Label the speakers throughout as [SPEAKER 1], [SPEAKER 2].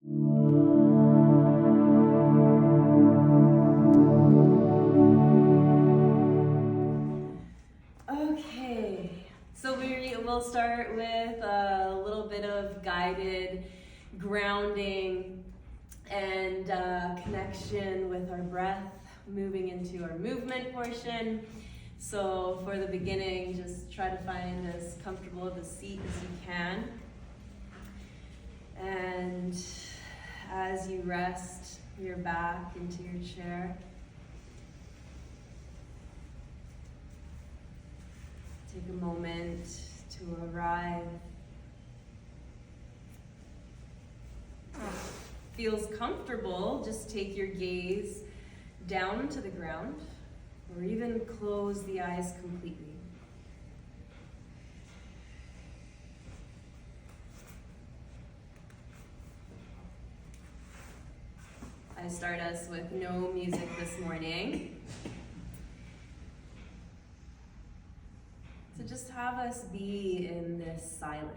[SPEAKER 1] Okay, so we'll start with a little bit of guided grounding and connection with our breath, moving into our movement portion. So for the beginning, just try to find as comfortable of a seat as you can. And as you rest your back into your chair, take a moment to arrive. Feels comfortable, just take your gaze down to the ground, or even close the eyes completely. I start us with no music this morning. So just have us be in this silence.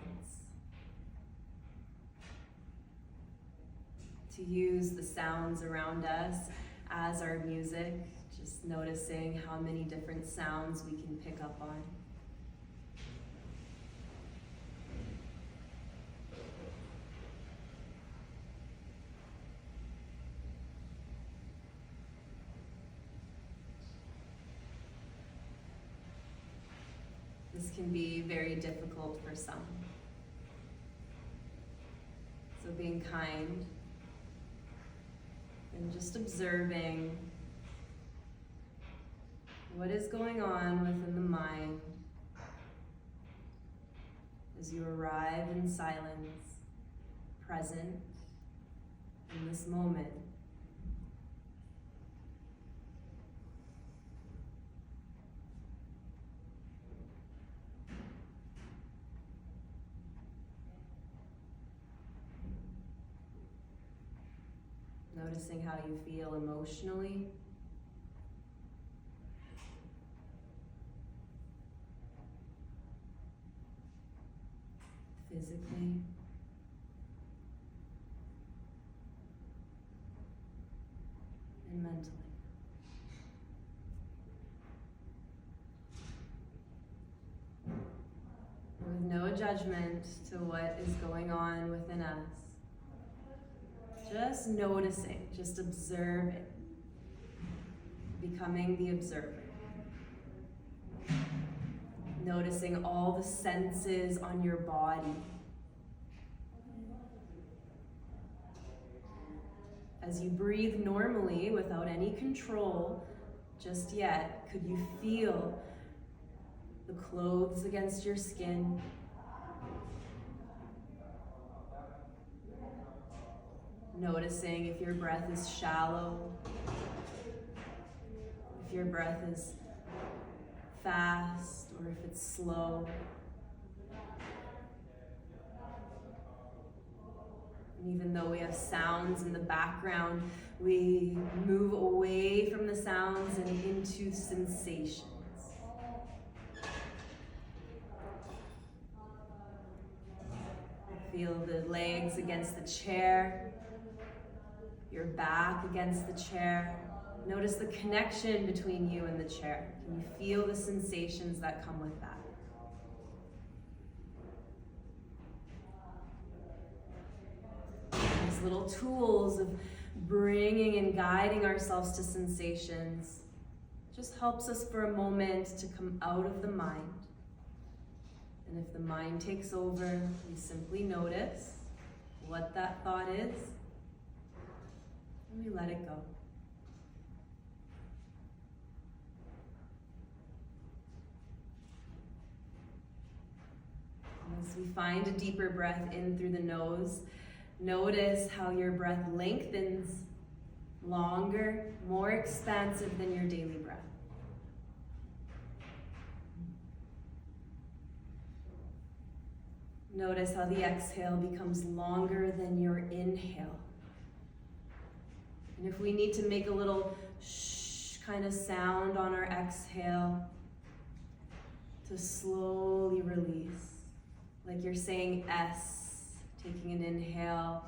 [SPEAKER 1] To use the sounds around us as our music, just noticing how many different sounds we can pick up on. This can be very difficult for some. So being kind and just observing what is going on within the mind as you arrive in silence, present in this moment. Noticing how you feel emotionally. Physically. And mentally. With no judgment to what is going on within us. Just noticing, just observing, becoming the observer. Noticing all the senses on your body. As you breathe normally without any control just yet, could you feel the clothes against your skin? Noticing if your breath is shallow, if your breath is fast, or if it's slow. And even though we have sounds in the background, we move away from the sounds and into sensations. Feel the legs against the chair. Your back against the chair. Notice the connection between you and the chair. Can you feel the sensations that come with that? These little tools of bringing and guiding ourselves to sensations just helps us for a moment to come out of the mind. And if the mind takes over, we simply notice what that thought is. And we let it go. As we find a deeper breath in through the nose, notice how your breath lengthens, longer, more expansive than your daily breath. Notice how the exhale becomes longer than your inhale. And if we need to make a little shh kind of sound on our exhale to slowly release, like you're saying S, taking an inhale,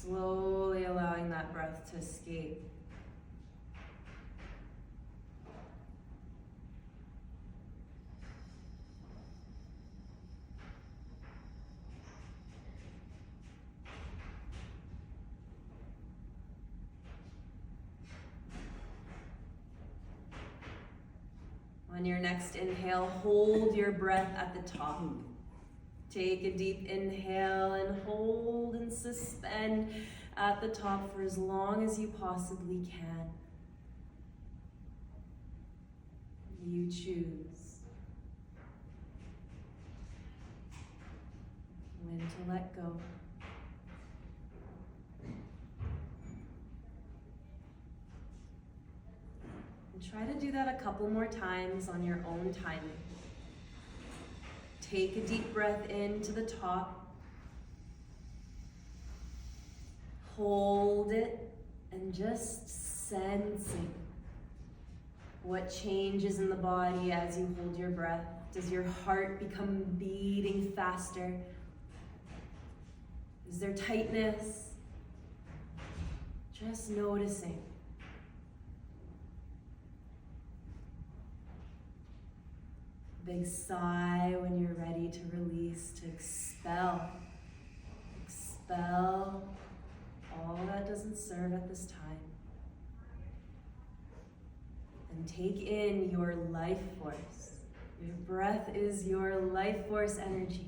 [SPEAKER 1] slowly allowing that breath to escape. On your next inhale, hold your breath at the top. Take a deep inhale and hold and suspend at the top for as long as you possibly can. You choose when to let go. And try to do that a couple more times on your own timing. Take a deep breath into the top. Hold it and just sensing what changes in the body as you hold your breath. Does your heart become beating faster? Is there tightness? Just noticing. Big sigh when you're ready to release, to expel. Expel all that doesn't serve at this time. And take in your life force. Your breath is your life force energy.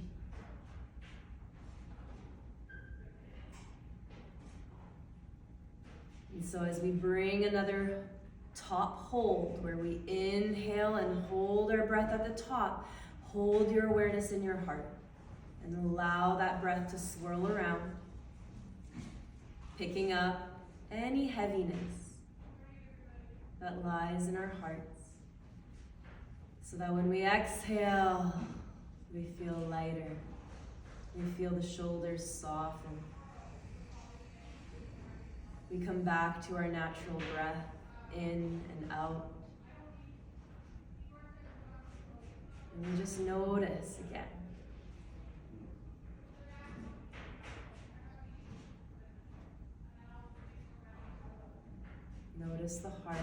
[SPEAKER 1] And so as we bring another top hold, where we inhale and hold our breath at the top, hold your awareness in your heart and allow that breath to swirl around, picking up any heaviness that lies in our hearts, so that when we exhale, we feel lighter. We feel the shoulders soften. We come back to our natural breath, in and out. And we just notice again. Notice the heart.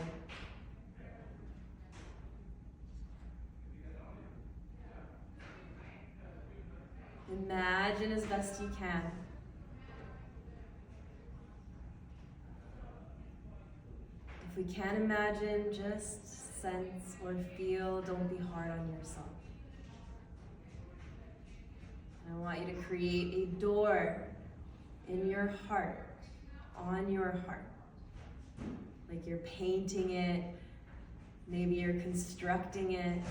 [SPEAKER 1] Imagine as best you can. If we can't imagine, just sense or feel. Don't be hard on yourself. I want you to create a door in your heart, on your heart. Like you're painting it, maybe you're constructing it.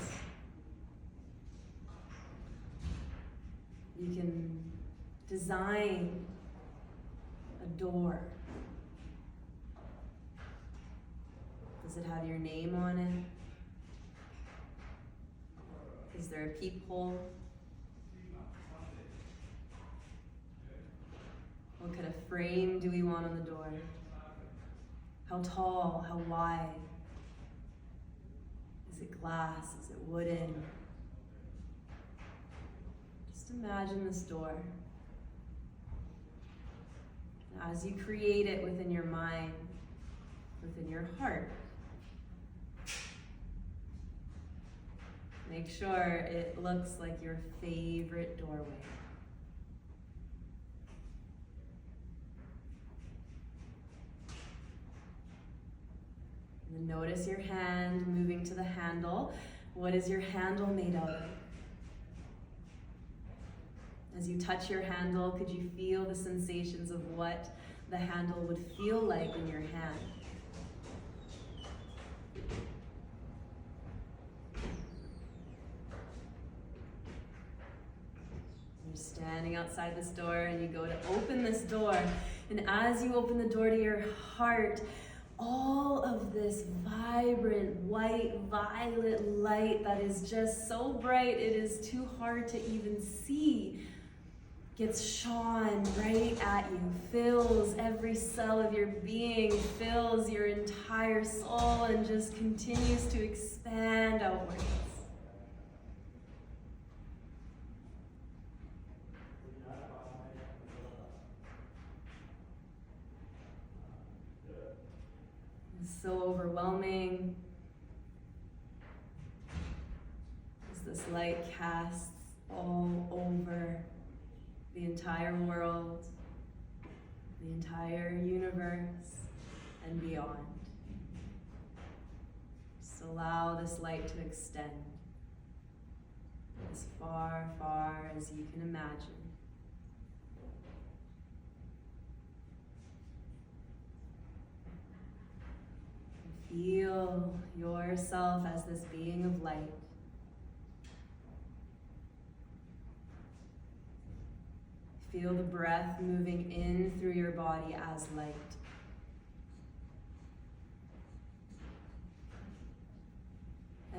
[SPEAKER 1] You can design a door. Does it have your name on it? Is there a peephole? What kind of frame do we want on the door? How tall? How wide? Is it glass? Is it wooden? Just imagine this door. And as you create it within your mind, within your heart, make sure it looks like your favorite doorway. And then notice your hand moving to the handle. What is your handle made out of? As you touch your handle, could you feel the sensations of what the handle would feel like in your hand? You're standing outside this door and you go to open this door. And as you open the door to your heart, all of this vibrant white violet light that is just so bright it is too hard to even see gets shone right at you, fills every cell of your being, fills your entire soul, and just continues to expand outwards. so overwhelming as this light casts all over the entire world, the entire universe, and beyond. Just allow this light to extend as far, far as you can imagine. Feel yourself as this being of light. Feel the breath moving in through your body as light.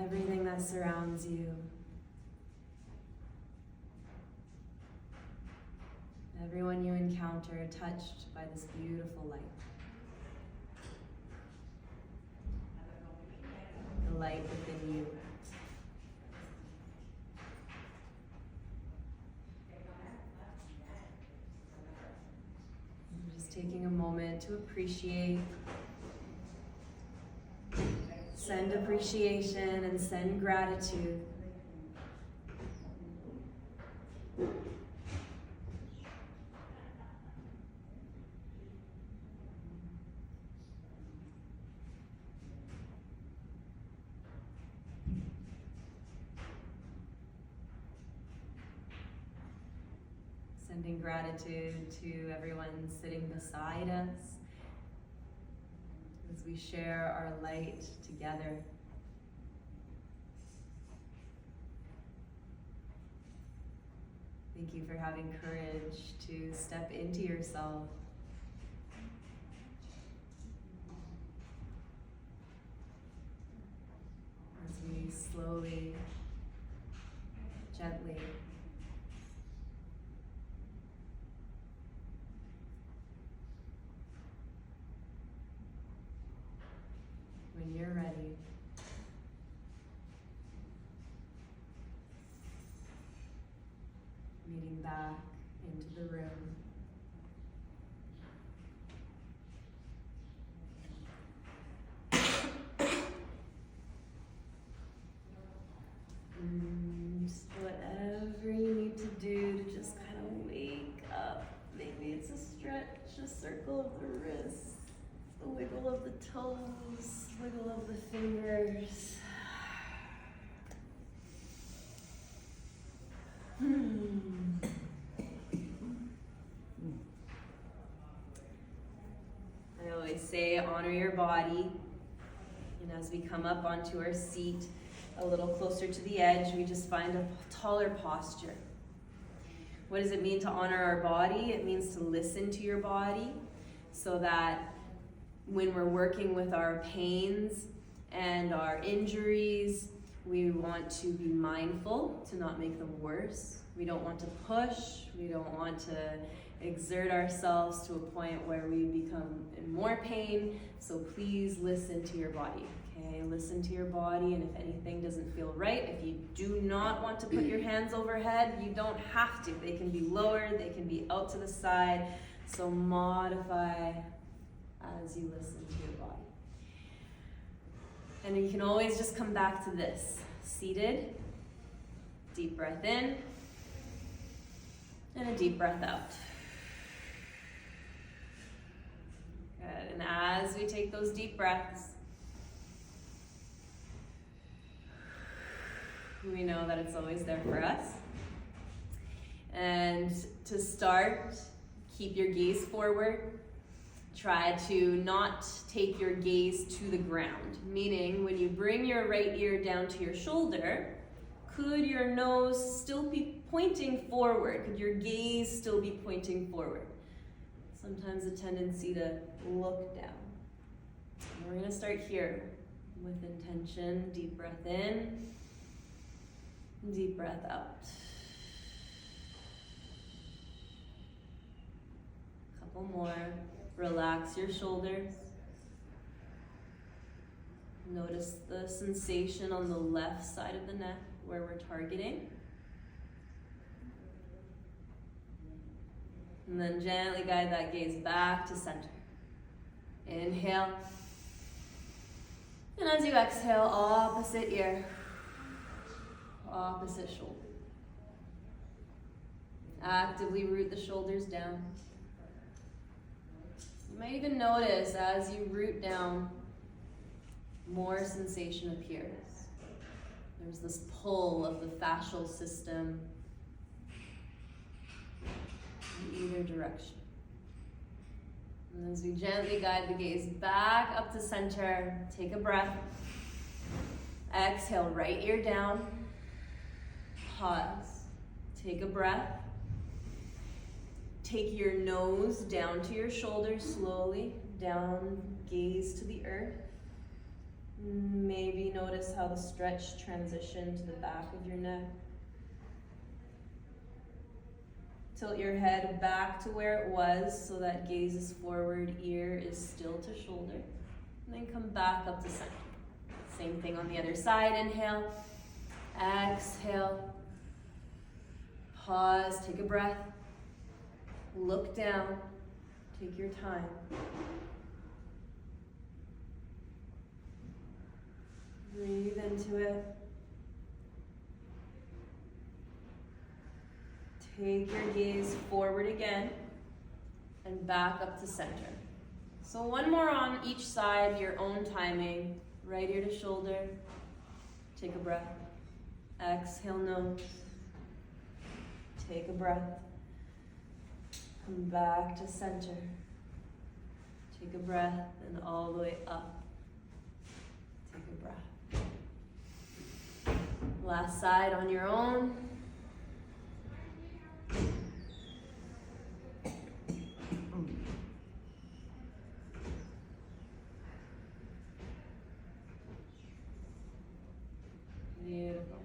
[SPEAKER 1] Everything that surrounds you, everyone you encounter touched by this beautiful light. The light within you. I'm just taking a moment to appreciate, send appreciation and send gratitude. Sending gratitude to everyone sitting beside us as we share our light together. Thank you for having courage to step into yourself. As we slowly, gently when you're ready, meeting back into the room. Just whatever you need to do to just kind of wake up. Maybe it's a stretch, a circle of the wrists, the wiggle of the toes, wiggle of the fingers. I always say honor your body. And as we come up onto our seat, a little closer to the edge, we just find a taller posture. What does it mean to honor our body? It means to listen to your body so that when we're working with our pains and our injuries, we want to be mindful to not make them worse. We don't want to push. We don't want to exert ourselves to a point where we become in more pain. So please listen to your body, okay? Listen to your body, and if anything doesn't feel right, if you do not want to put your hands overhead, you don't have to. They can be lower, they can be out to the side. So modify as you listen to your body. And you can always just come back to this. Seated, deep breath in, and a deep breath out. Good, and as we take those deep breaths, we know that it's always there for us. And to start, keep your gaze forward. Try to not take your gaze to the ground, meaning when you bring your right ear down to your shoulder, could your nose still be pointing forward? Could your gaze still be pointing forward? Sometimes a tendency to look down. And we're gonna start here with intention. Deep breath in, deep breath out. Couple more. Relax your shoulders. Notice the sensation on the left side of the neck where we're targeting. And then gently guide that gaze back to center. Inhale. And as you exhale, opposite ear, opposite shoulder. Actively root the shoulders down. You might even notice as you root down, more sensation appears. There's this pull of the fascial system in either direction. And as we gently guide the gaze back up to center, take a breath. Exhale, right ear down. Pause. Take a breath. Take your nose down to your shoulders slowly. Down, gaze to the earth. Maybe notice how the stretch transitioned to the back of your neck. Tilt your head back to where it was so that gaze is forward, ear is still to shoulder. And then come back up to center. Same thing on the other side. Inhale, exhale, pause, take a breath, look down, take your time. Breathe into it. Take your gaze forward again and back up to center. So one more on each side, your own timing. Right ear to shoulder. Take a breath. Exhale, nose. Take a breath. Come back to center. Take a breath and all the way up. Take a breath. Last side on your own. Beautiful.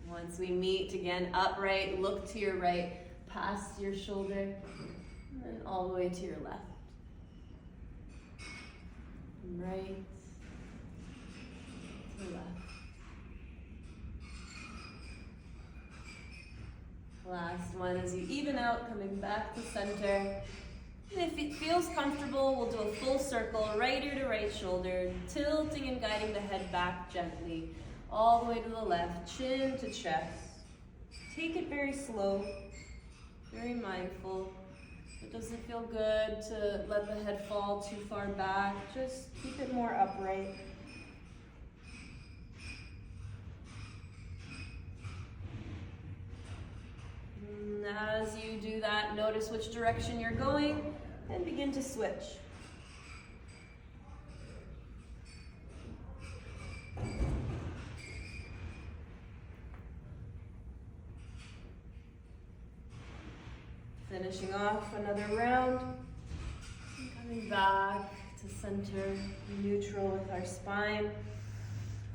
[SPEAKER 1] Once we meet again, upright, look to your right, past your shoulder, and then all the way to your left. Right to left. Last one as you even out, coming back to center. And if it feels comfortable, we'll do a full circle, right ear to right shoulder, tilting and guiding the head back gently, all the way to the left, chin to chest. Take it very slow, very mindful. If it doesn't feel good to let the head fall too far back, just keep it more upright. And as you do that, notice which direction you're going and begin to switch. Finishing off another round. Coming back to center, neutral with our spine.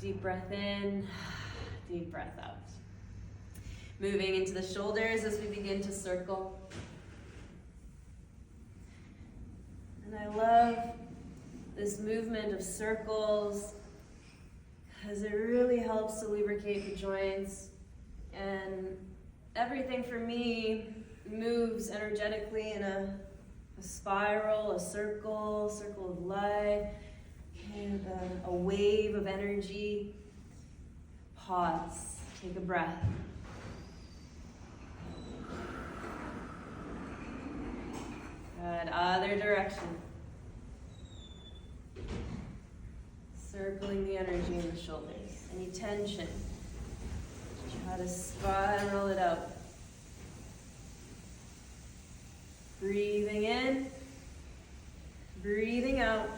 [SPEAKER 1] Deep breath in, deep breath out. Moving into the shoulders as we begin to circle. And I love this movement of circles because it really helps to lubricate the joints, and everything for me moves energetically in a spiral, a circle of life, and a wave of energy. Pause, take a breath. Good, other direction. Circling the energy in the shoulders. Any tension, try to spiral it out. Breathing in, breathing out,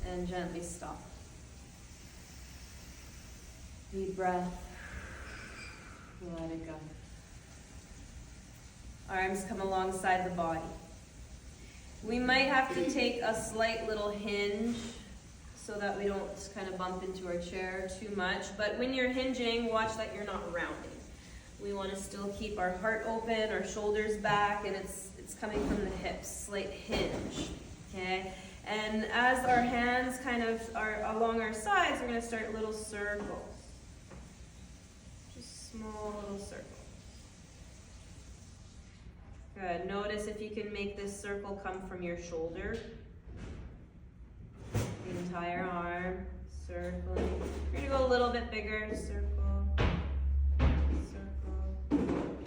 [SPEAKER 1] and gently stop. Deep breath, let it go. Arms come alongside the body. We might have to take a slight little hinge so that we don't kind of bump into our chair too much. But when you're hinging, watch that you're not rounding. We want to still keep our heart open, our shoulders back, and it's coming from the hips, slight hinge, okay? And as our hands kind of are along our sides, we're going to start little circles. Just small little circles. Good. Notice if you can make this circle come from your shoulder. the entire arm, circling. We're gonna go a little bit bigger, circle, circle.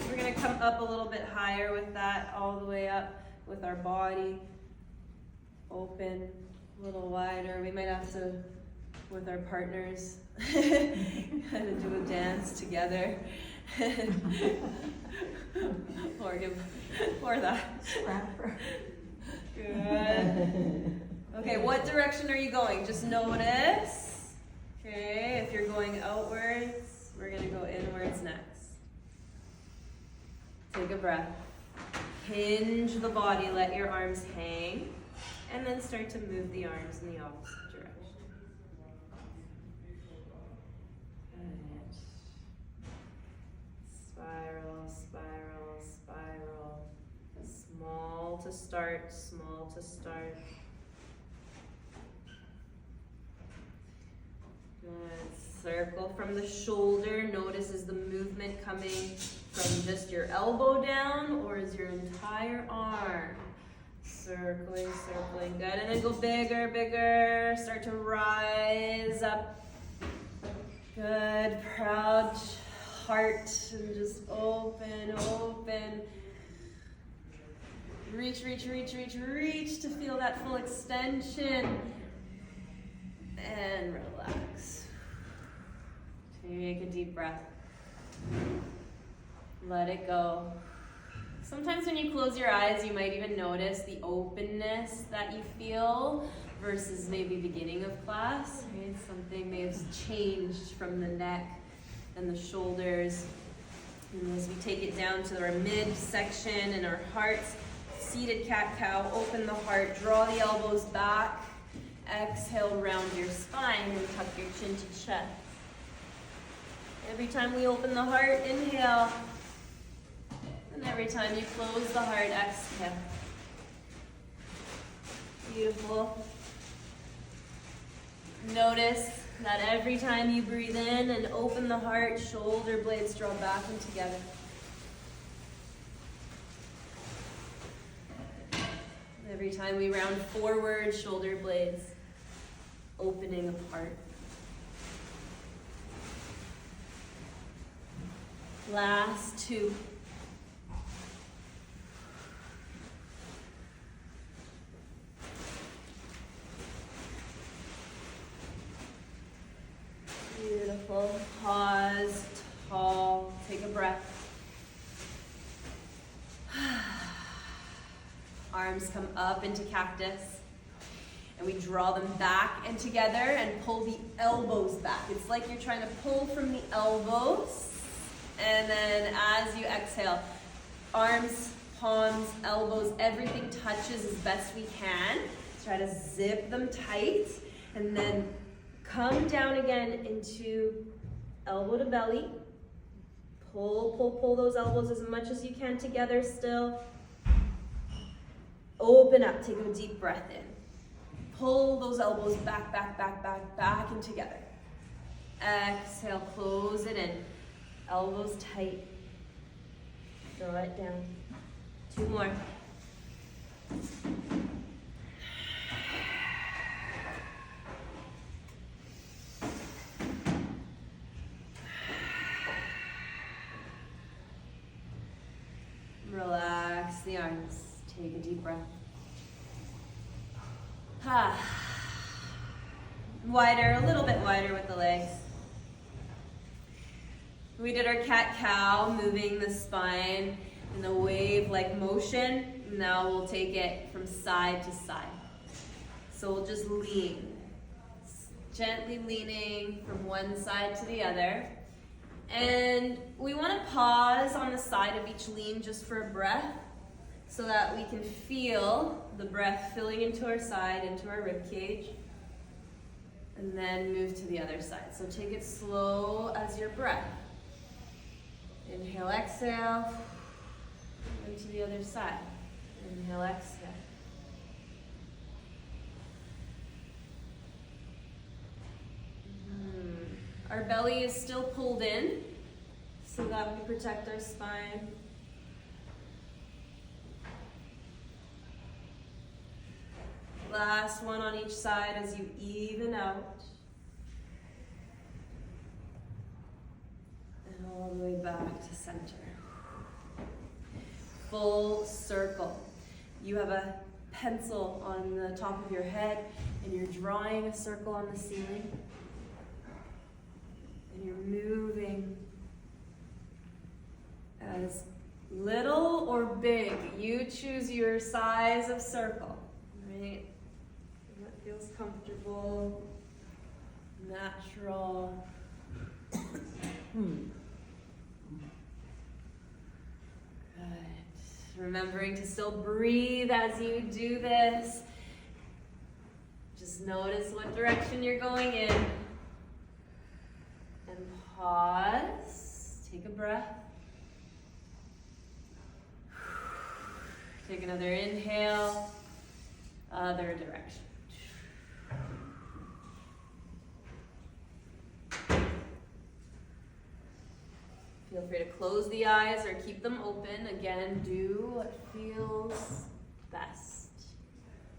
[SPEAKER 1] We're gonna come up a little bit higher with that, all the way up with our body. Open, a little wider. We might have to, with our partners, kind of do a dance together. or that. Good. Okay, what direction are you going? Just notice. Okay, if you're going outwards, we're gonna go inwards next. Take a breath. Hinge the body, let your arms hang, and then start to move the arms in the opposite direction. Good. Spiral, spiral, spiral. Small to start, small to start. Good. Circle from the shoulder. Notice, is the movement coming from just your elbow down, or is your entire arm? Circling, circling. Good. And then go bigger, bigger. Start to rise up. Good. Proud heart. And just open, open. Reach, reach, reach, reach, reach to feel that full extension. And relax. Take a deep breath. Let it go. Sometimes when you close your eyes, you might even notice the openness that you feel versus maybe beginning of class. Right? Something may have changed from the neck and the shoulders. And as we take it down to our midsection and our hearts, seated cat-cow, open the heart, draw the elbows back. Exhale, round your spine and tuck your chin to chest. Every time we open the heart, inhale. And every time you close the heart, exhale. Beautiful. Notice that every time you breathe in and open the heart, shoulder blades draw back and together. Every time we round forward, shoulder blades opening apart. Last two. Beautiful. Pause, tall, take a breath. Arms come up into cactus. And we draw them back and together and pull the elbows back. It's like you're trying to pull from the elbows. And then as you exhale, arms, palms, elbows, everything touches as best we can. Try to zip them tight. And then come down again into elbow to belly. Pull, pull, pull those elbows as much as you can together still. Open up, take a deep breath in. Pull those elbows back, back, back, back, back and together. Exhale, close it in. Elbows tight. Draw it down. Two more. Relax the arms. Take a deep breath. Wider, a little bit wider with the legs. We did our cat-cow, moving the spine in the wave-like motion. Now we'll take it from side to side. So we'll just lean. Gently leaning from one side to the other. And we want to pause on the side of each lean just for a breath, so that we can feel the breath filling into our side, into our rib cage, and then move to the other side. So take it slow as your breath. Inhale, exhale, and to the other side. Inhale, exhale. Our belly is still pulled in, so that we protect our spine. last one on each side as you even out. And all the way back to center. Full circle. You have a pencil on the top of your head and you're drawing a circle on the ceiling. And you're moving as little or big. You choose your size of circle, right? What feels comfortable, natural. Good. Remembering to still breathe as you do this. Just notice what direction you're going in. And pause. Take a breath. Take another inhale, other direction. Feel free to close the eyes or keep them open. Again, do what feels best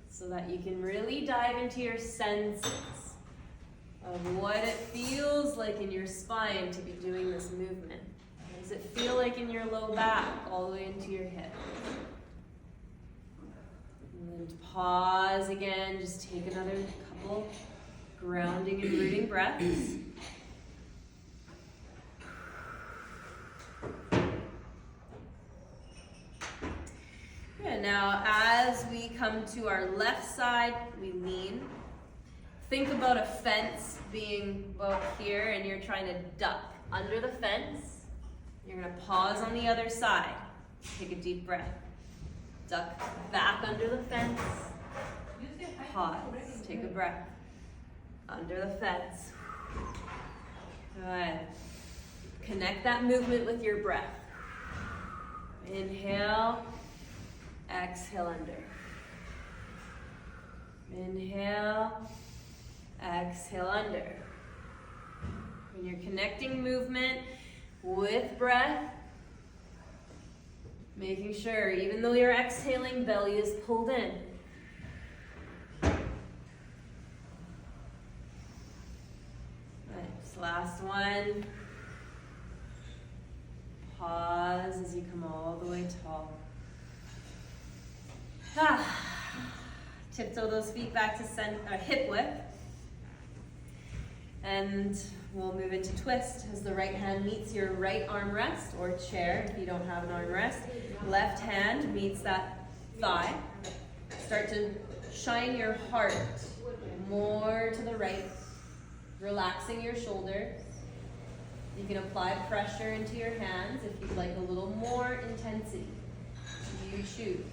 [SPEAKER 1] so that you can really dive into your senses of what it feels like in your spine to be doing this movement. What does it feel like in your low back all the way into your hip? And pause again, just take another couple grounding and rooting breaths. Good, now as we come to our left side, we lean. Think about a fence being about here and you're trying to duck under the fence. You're gonna pause on the other side. Take a deep breath. Duck back under the fence. Pause. Take a breath. Under the fence. Good. Connect that movement with your breath. Inhale. Exhale under. Inhale. Exhale under. When you're connecting movement with breath, making sure, even though you're exhaling, belly is pulled in. Nice. Last one. Pause as you come all the way tall. Tiptoe those feet back to hip width. And we'll move into twist as the right hand meets your right armrest or chair if you don't have an armrest. Left hand meets that thigh. Start to shine your heart more to the right, relaxing your shoulders. You can apply pressure into your hands if you'd like a little more intensity. You choose.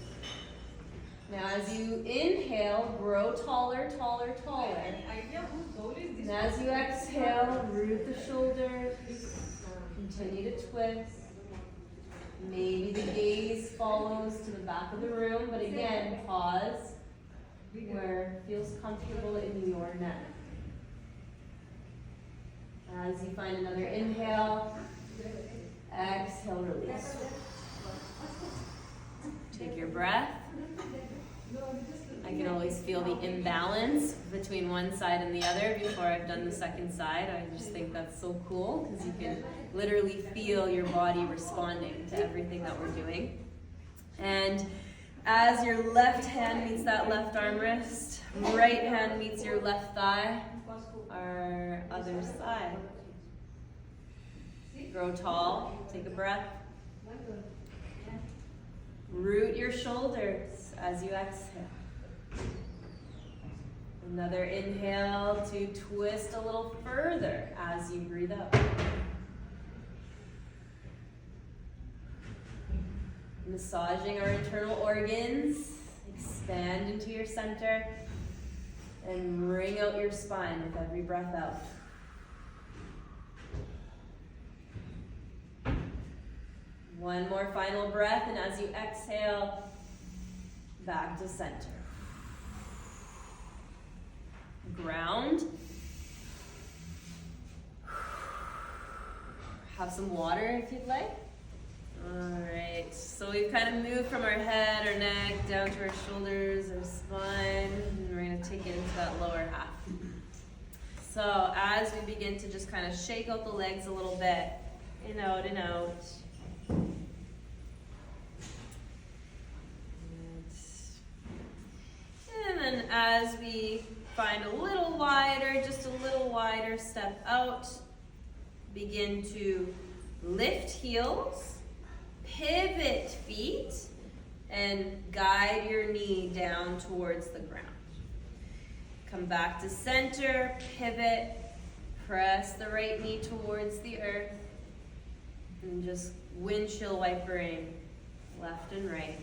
[SPEAKER 1] Now as you inhale, grow taller, taller, taller. And as you exhale, root the shoulders. Continue to twist. Maybe the gaze follows to the back of the room, but again, pause where it feels comfortable in your neck. As you find another inhale, exhale, release. Take your breath. I can always feel the imbalance between one side and the other before I've done the second side. I just think that's so cool because you can literally feel your body responding to everything that we're doing. And as your left hand meets that left armrest, right hand meets your left thigh, our other side. Grow tall, take a breath. Root your shoulders as you exhale. Another inhale to twist a little further as you breathe out. Massaging our internal organs. Expand into your center and wring out your spine with every breath out. One more final breath, and as you exhale, back to center. Ground. Have some water if you'd like. Alright, so we've kind of moved from our head, our neck, down to our shoulders, our spine, and we're going to take it into that lower half. So as we begin to just kind of shake out the legs a little bit, in, out, and out. And then as we find a little wider, just a little wider step out, begin to lift heels, pivot feet, and guide your knee down towards the ground. Come back to center, pivot, press the right knee towards the earth, and just windshield wipering left and right,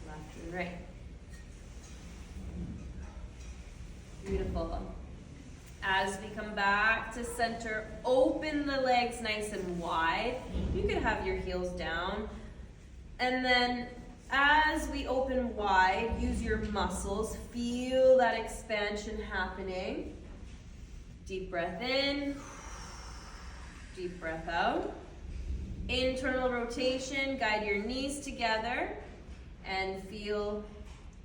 [SPEAKER 1] left and right. Beautiful. As we come back to center, open the legs nice and wide. You can have your heels down. And then as we open wide, use your muscles. Feel that expansion happening. Deep breath in. Deep breath out. Internal rotation. Guide your knees together. And feel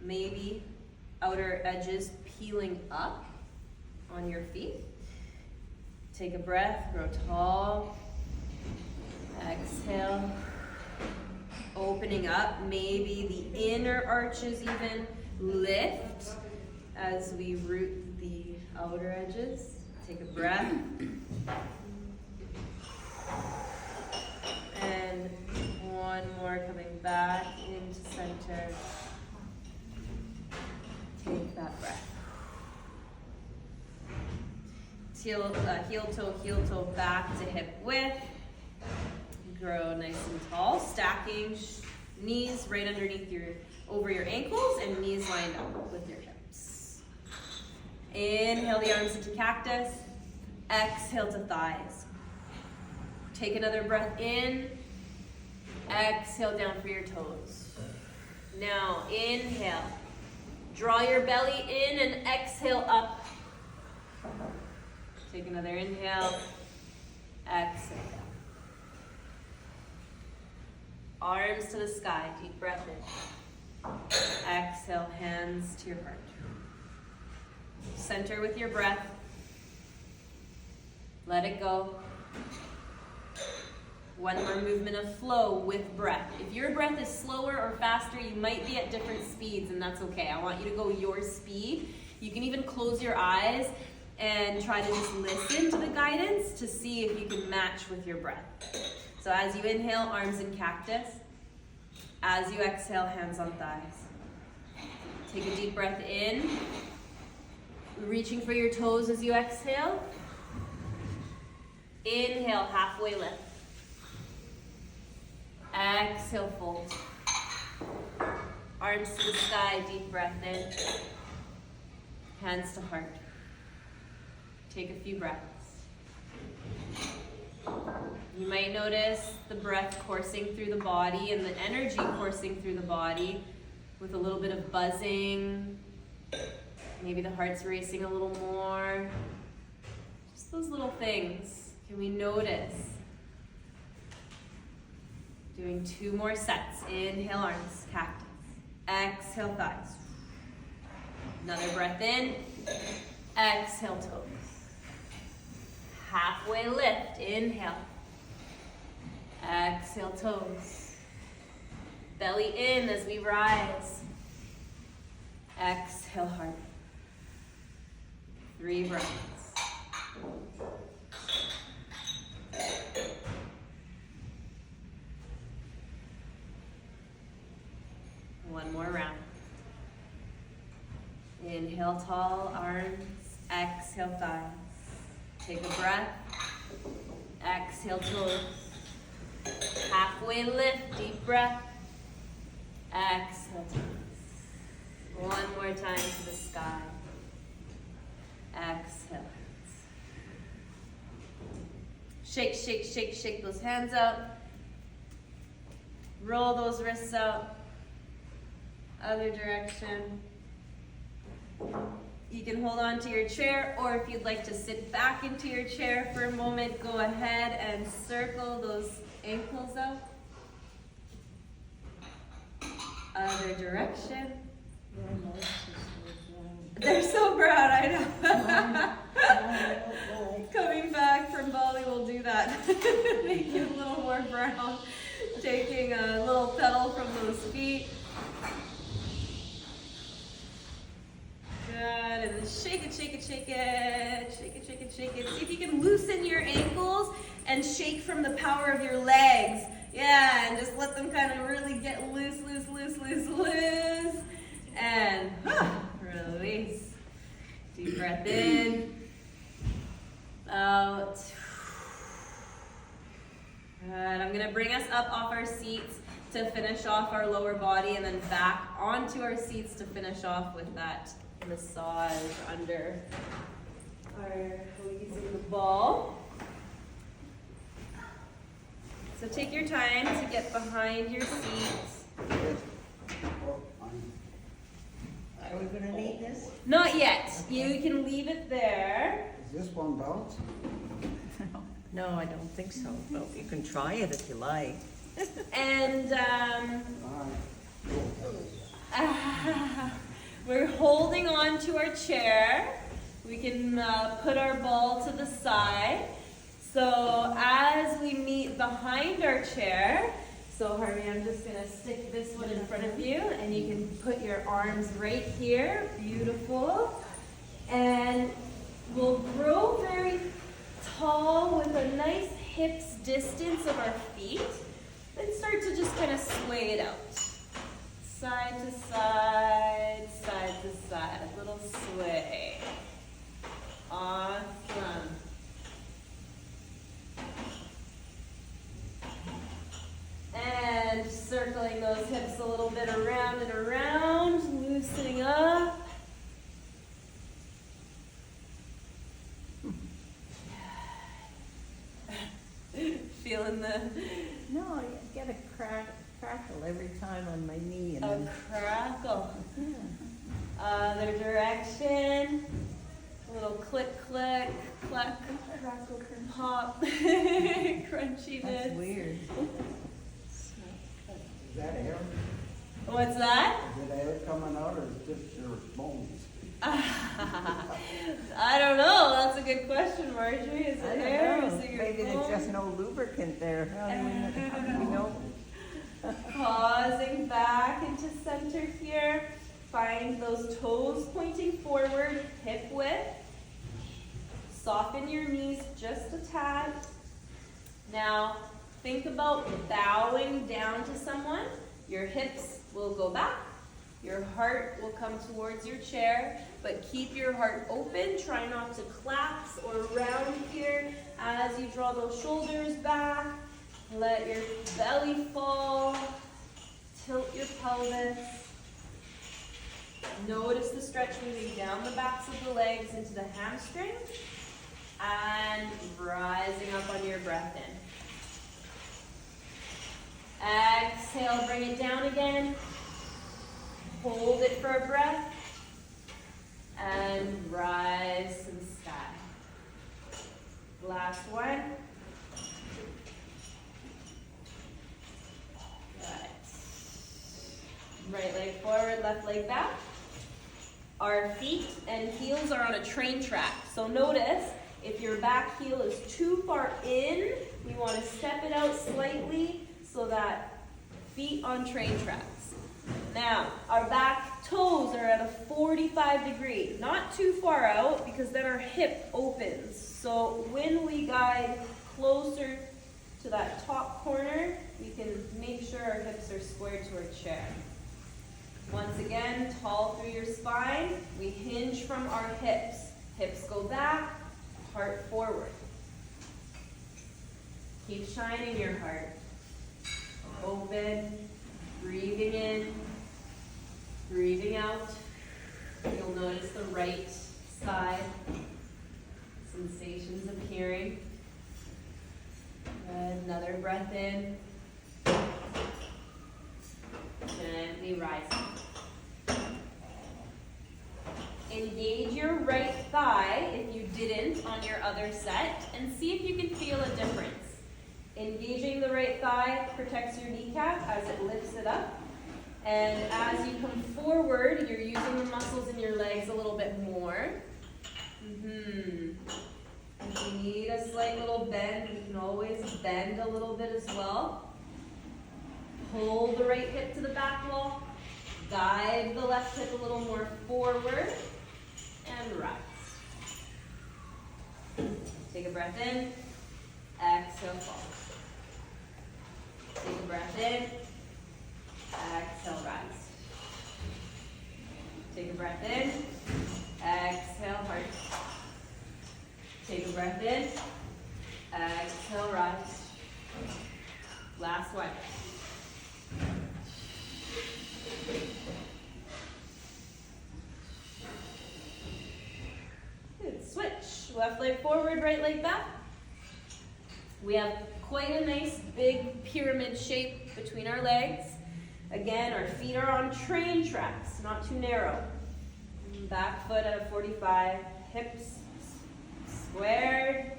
[SPEAKER 1] maybe outer edges peeling up on your feet. Take a breath, grow tall. Exhale. Opening up, maybe the inner arches even lift as we root the outer edges. Take a breath. And one more coming back into center. Take that breath. Heel toe back to hip width. Grow nice and tall, stacking knees right underneath over your ankles and knees lined up with your hips. Inhale the arms into cactus. Exhale to thighs. Take another breath in. Exhale down for your toes. Now inhale. Draw your belly in and exhale up. Take another inhale. Exhale down. Arms to the sky, deep breath in. Exhale, hands to your heart. Center with your breath. Let it go. One more movement of flow with breath. If your breath is slower or faster, you might be at different speeds, and that's okay. I want you to go your speed. You can even close your eyes and try to just listen to the guidance to see if you can match with your breath. So as you inhale, arms in cactus. As you exhale, hands on thighs. Take a deep breath in. Reaching for your toes as you exhale. Inhale, halfway lift. Exhale, fold. Arms to the sky, deep breath in. Hands to heart. Take a few breaths. You might notice the breath coursing through the body and the energy coursing through the body with a little bit of buzzing. Maybe the heart's racing a little more. Just those little things. Can we notice? Doing 2 more sets. Inhale, arms, cactus. Exhale, thighs. Another breath in. Exhale, toes. Halfway lift. Inhale. Exhale, toes. Belly in as we rise. Exhale, heart. 3 breaths. One more round. Inhale, tall arms. Exhale, thighs. Take a breath. Exhale, toes. Halfway lift, deep breath. Exhale, toes. One more time to the sky. Exhale. Shake, shake, shake, shake those hands out. Roll those wrists out. Other direction. You can hold on to your chair, or if you'd like to sit back into your chair for a moment, go ahead and circle those Ankles out. Other direction. They're so brown, I know. Coming back from Bali will do that. Make it a little more brown. Taking a little pedal from those feet. Good, and then shake it, shake it, shake it. Shake it, shake it, shake it. See if you can loosen your ankles and shake from the power of your legs. Yeah, and just let them kind of really get loose, loose, loose, loose, loose. And release. Deep breath in. Out. Good. I'm going to bring us up off our seats to finish off our lower body and then back onto our seats to finish off with that massage under our using the ball. So take your time to get behind your seats.
[SPEAKER 2] Are we going to need this?
[SPEAKER 1] Not yet. You can leave it there.
[SPEAKER 3] Is this one bounce?
[SPEAKER 2] No, I don't think so. Well, you can try it if you like.
[SPEAKER 1] And
[SPEAKER 3] Alright.
[SPEAKER 1] we're holding on to our chair. We can put our ball to the side. So as we meet behind our chair, so Harvey, I'm just gonna stick this one in front of you and you can put your arms right here. Beautiful. And we'll grow very tall with a nice hips distance of our feet. Then start to just kind of sway it out. Side to side, side to side. A little sway. Awesome. And circling those hips a little bit around and around, loosening up. Feeling the...
[SPEAKER 2] No, I get a crackle every time on my knee. And
[SPEAKER 1] A
[SPEAKER 2] then,
[SPEAKER 1] crackle.
[SPEAKER 2] yeah.
[SPEAKER 1] Other direction. A little click, click, clack, crackle, pop, crunchiness.
[SPEAKER 2] That's weird.
[SPEAKER 3] Is that air?
[SPEAKER 1] What's that?
[SPEAKER 3] Is it air coming out or is it just your bones?
[SPEAKER 1] I don't know. That's a good question, Marjorie. Is
[SPEAKER 2] I
[SPEAKER 1] it
[SPEAKER 2] don't
[SPEAKER 1] air?
[SPEAKER 2] know.
[SPEAKER 1] Is it your
[SPEAKER 2] Maybe there's
[SPEAKER 1] bones?
[SPEAKER 2] just no lubricant there. How do we know?
[SPEAKER 1] Pausing back into center here. Find those toes pointing forward, hip width. Soften your knees just a tad. Now, think about bowing down to someone. Your hips will go back. Your heart will come towards your chair, but keep your heart open. Try not to collapse or round here as you draw those shoulders back. Let your belly fall. Tilt your pelvis. Notice the stretch moving down the backs of the legs into the hamstrings and rising up on your breath in. Exhale, bring it down again. Hold it for a breath and rise to the sky. Last one. Good. Right leg forward, left leg back. Our feet and heels are on a train track. So notice, if your back heel is too far in, we want to step it out slightly so that feet on train tracks. Now, our back toes are at a 45 degree, not too far out because then our hip opens. So when we guide closer to that top corner, we can make sure our hips are squared to our chair. Once again, tall through your spine. We hinge from our hips. Hips go back, heart forward. Keep shining your heart. Open, breathing in, breathing out. You'll notice the right side sensations appearing. Good. Another breath in. Gently rising. Engage your right thigh if you didn't on your other set and see if you can feel a difference. Engaging the right thigh protects your kneecap as it lifts it up. And as you come forward, you're using the muscles in your legs a little bit more. If you need a slight little bend, you can always bend a little bit as well. Pull the right hip to the back wall. Guide the left hip a little more forward. And rise. Take a breath in. Exhale, fall. Take a breath in. Exhale, rise. Take a breath in. Exhale, heart. Take a breath in. Exhale, rise. Last one. Good. Switch. Left leg forward, right leg back. We have quite a nice big pyramid shape between our legs. Again, our feet are on train tracks, not too narrow. Back foot at a 45, hips squared.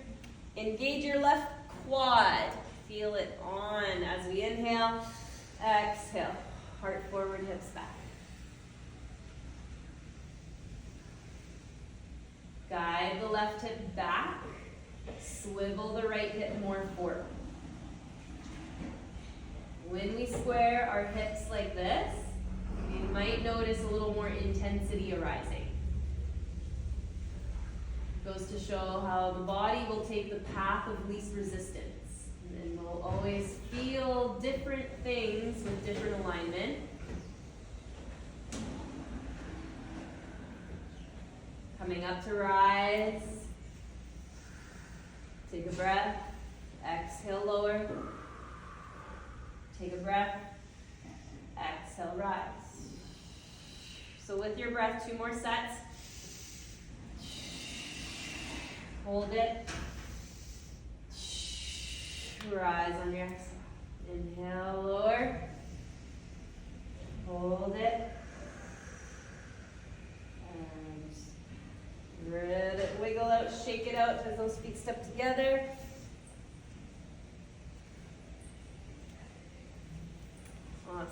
[SPEAKER 1] Engage your left quad. Feel it on as we inhale, exhale. Heart forward, hips back. Guide the left hip back. Swivel the right hip more forward. When we square our hips like this, you might notice a little more intensity arising. Goes to show how the body will take the path of least resistance. And we'll always feel different things with different alignment. Coming up to rise. Take a breath. Exhale, lower. Take a breath. Exhale, rise. So with your breath, 2 more sets. Hold it. Rise on your exhale. Inhale, lower. Hold it. And let it wiggle out, shake it out as those feet step together. Awesome.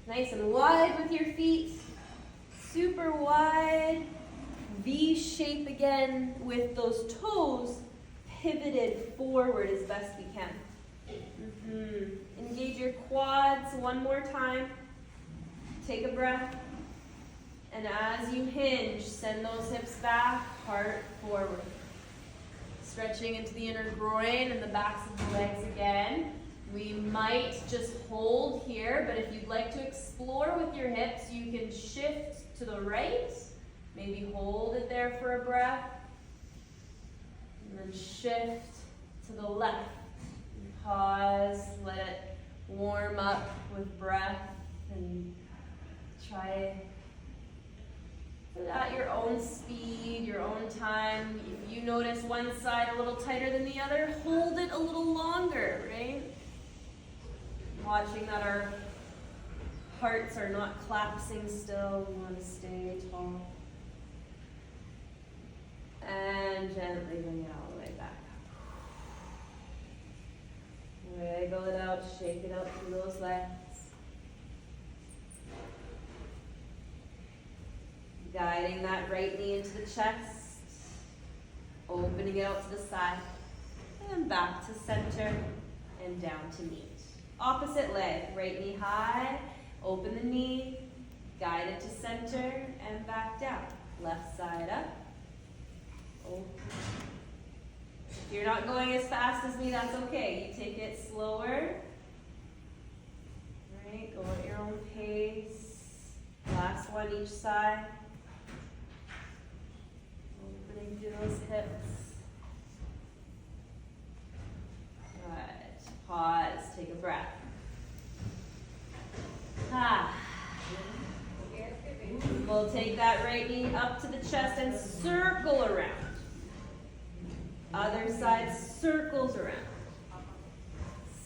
[SPEAKER 1] Nice and wide with your feet. Super wide. V shape again with those toes pivoted forward as best we can. Engage your quads one more time. Take a breath. And as you hinge, send those hips back, heart forward. Stretching into the inner groin and the backs of the legs again. We might just hold here, but if you'd like to explore with your hips, you can shift to the right. Maybe hold it there for a breath. And then shift to the left. And pause, let it warm up with breath, and try at your own speed, your own time. If you notice one side a little tighter than the other, hold it a little longer, right? Watching that our hearts are not collapsing still. We want to stay tall. And gently bring it all the way back. Wiggle it out, shake it out through those legs. Guiding that right knee into the chest. Opening it out to the side. And back to center and down to meet. Opposite leg, right knee high. Open the knee. Guide it to center and back down. Left side up. Open. If you're not going as fast as me, that's okay. You take it slower. Right, go at your own pace. Last one each side. Opening through those hips. Good. Pause, take a breath. We'll take that right knee up to the chest and circle around. Other side circles around.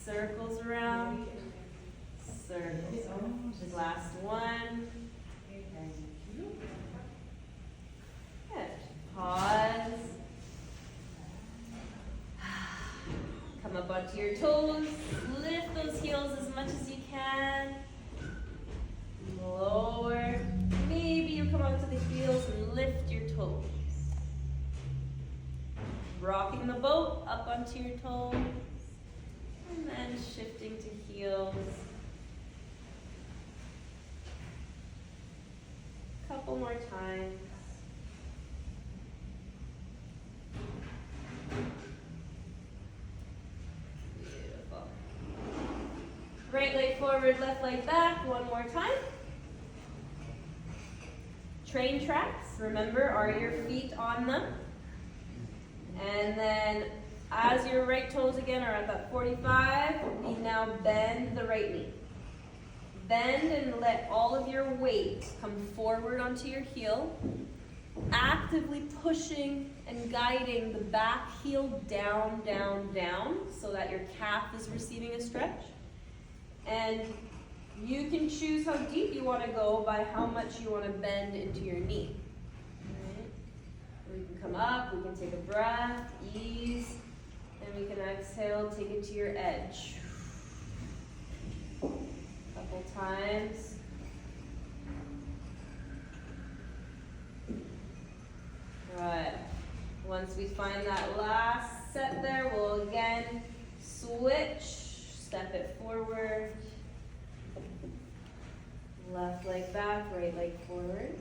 [SPEAKER 1] Circles around. Circles. Last one. Good. Pause. onto your toes. Lift those heels as much as you can. Lower. Maybe you come onto the heels and lift your toes. Rocking the boat up onto your toes. And then shifting to heels. Couple more times. Beautiful. Right leg forward, left leg back. One more time. Train tracks, remember, are your feet on them? And then as your right toes again are at that 45, we now bend the right knee. Bend and let all of your weight come forward onto your heel, actively pushing and guiding the back heel down, down, down, so that your calf is receiving a stretch. And you can choose how deep you want to go by how much you want to bend into your knee. Right? We can come up, we can take a breath, ease, and we can exhale, take it to your edge. Couple times. Right. Once we find that last set there, we'll again switch, step it forward. Left leg back, right leg forward.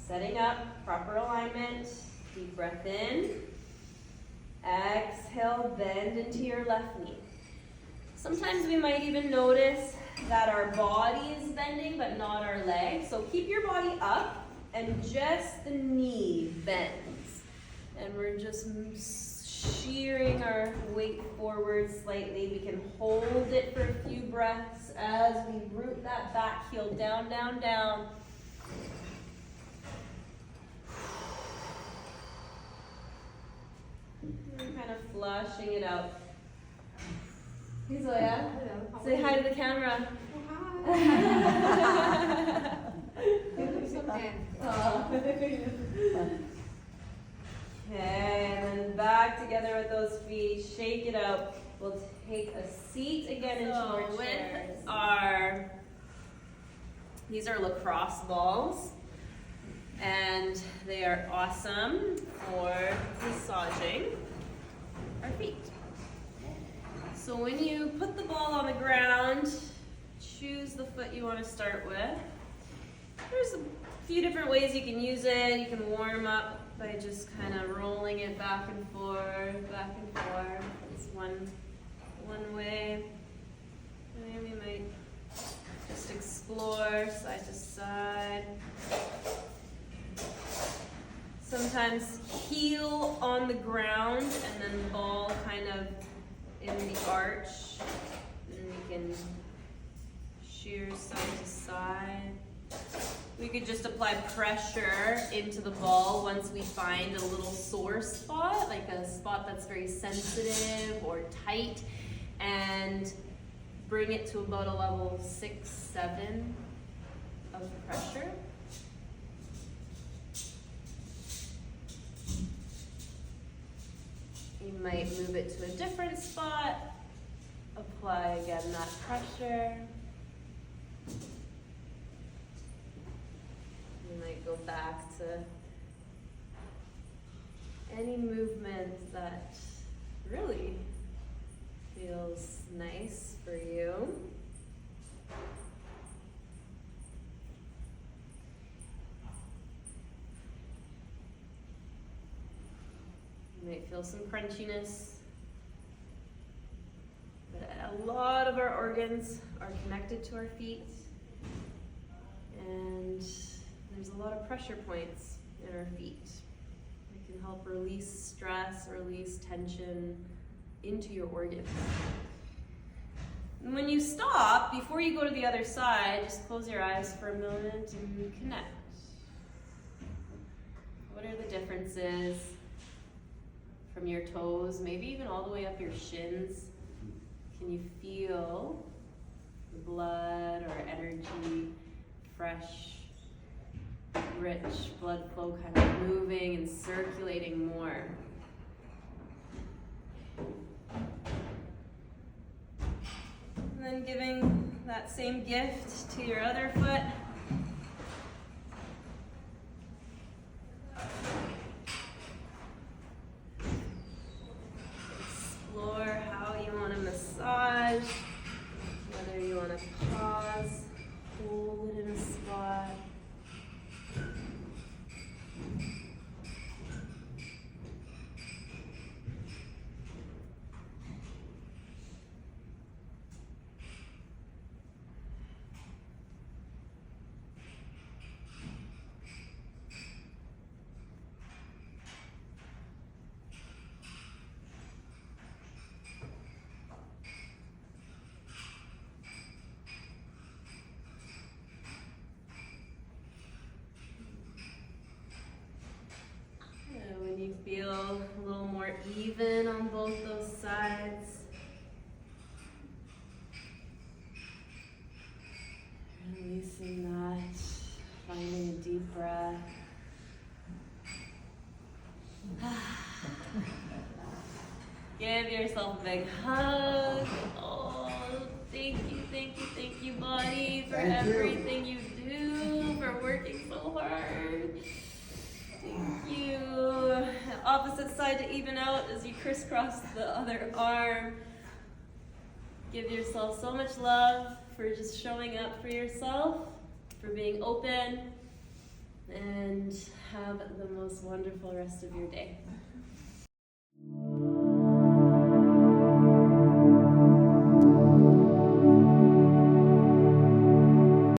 [SPEAKER 1] Setting up, proper alignment. Deep breath in. Exhale, bend into your left knee. Sometimes we might even notice that our body is bending, but not our leg. So keep your body up, and just the knee bends. And we're just shearing our weight forward slightly. We can hold it for a few breaths as we root that back heel down, down, down. And kind of flushing it out. Hey Zoya, say hi to the camera. Okay, and then back together with those feet, shake it out. We'll take a seat again into our chairs. These are lacrosse balls, and they are awesome for massaging our feet. So when you put the ball on the ground, choose the foot you want to start with. There's a few different ways you can use it. You can warm up by just kind of rolling it back and forth, back and forth. It's one way. And then we might just explore side to side. Sometimes heel on the ground and then ball kind of in the arch. And we can shear side to side. We could just apply pressure into the ball once we find a little sore spot, like a spot that's very sensitive or tight, and bring it to about a level 6, 7 of pressure. You might move it to a different spot, apply again that pressure. You might go back to any movement that really feels nice for you. You might feel some crunchiness, but a lot of our organs are connected to our feet, and there's a lot of pressure points in our feet. It can help release stress, release tension into your organs. And when you stop, before you go to the other side, just close your eyes for a moment and connect. What are the differences from your toes, maybe even all the way up your shins? Can you feel the blood or energy, fresh, rich blood flow kind of moving and circulating more? then giving that same gift to your other foot. Explore how you want to massage, whether you want to pause, hold it in a spot. When you feel a little more even on both those sides, releasing that, finding a deep breath. Give yourself a big hug. Oh, thank you, body, for
[SPEAKER 3] Thank you.
[SPEAKER 1] everything you do, for working so hard. Thank you. Opposite side to even out as you crisscross the other arm. Give yourself so much love for just showing up for yourself, for being open, and have the most wonderful rest of your day.